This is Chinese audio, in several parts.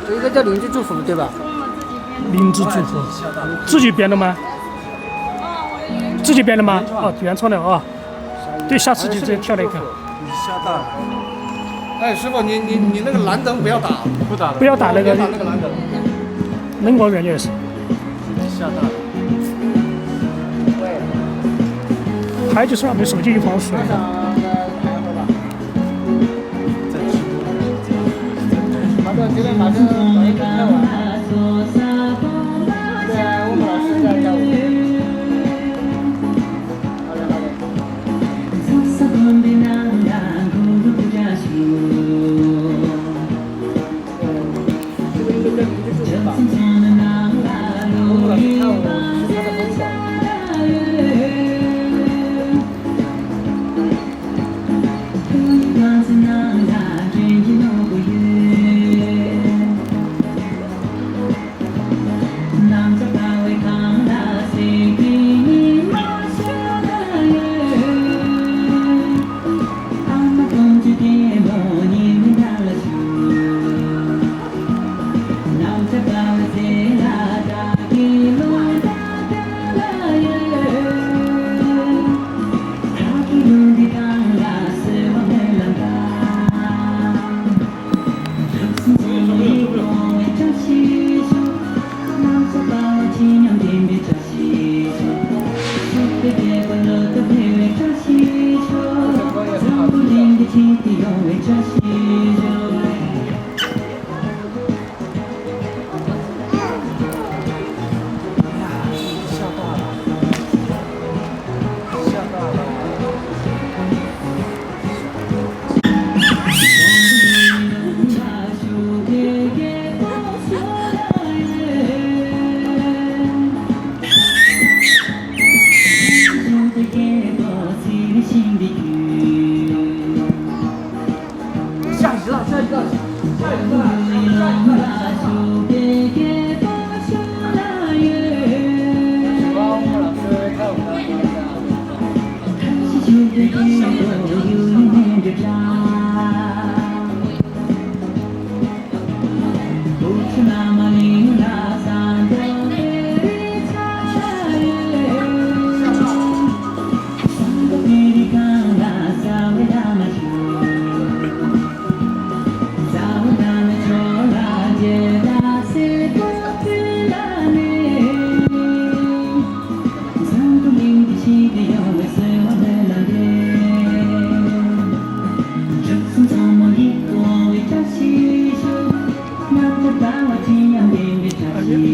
这个叫灵芝祝福对吧？灵芝祝福，自己编的吗？自己编的吗？哦，原创的啊。对，下次就直接跳了一个。你下大了。哎，师傅，你那个蓝灯不要打，不要打那个。打那个蓝灯。能光源也是。下大了。还有就是我们手机一防水。今天马上搞一个开完。对啊，我们老师在教我。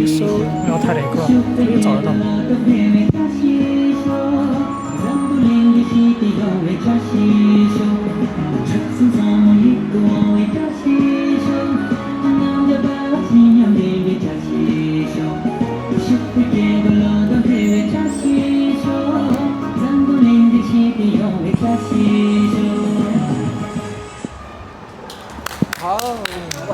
搜辽太的歌可以找得到。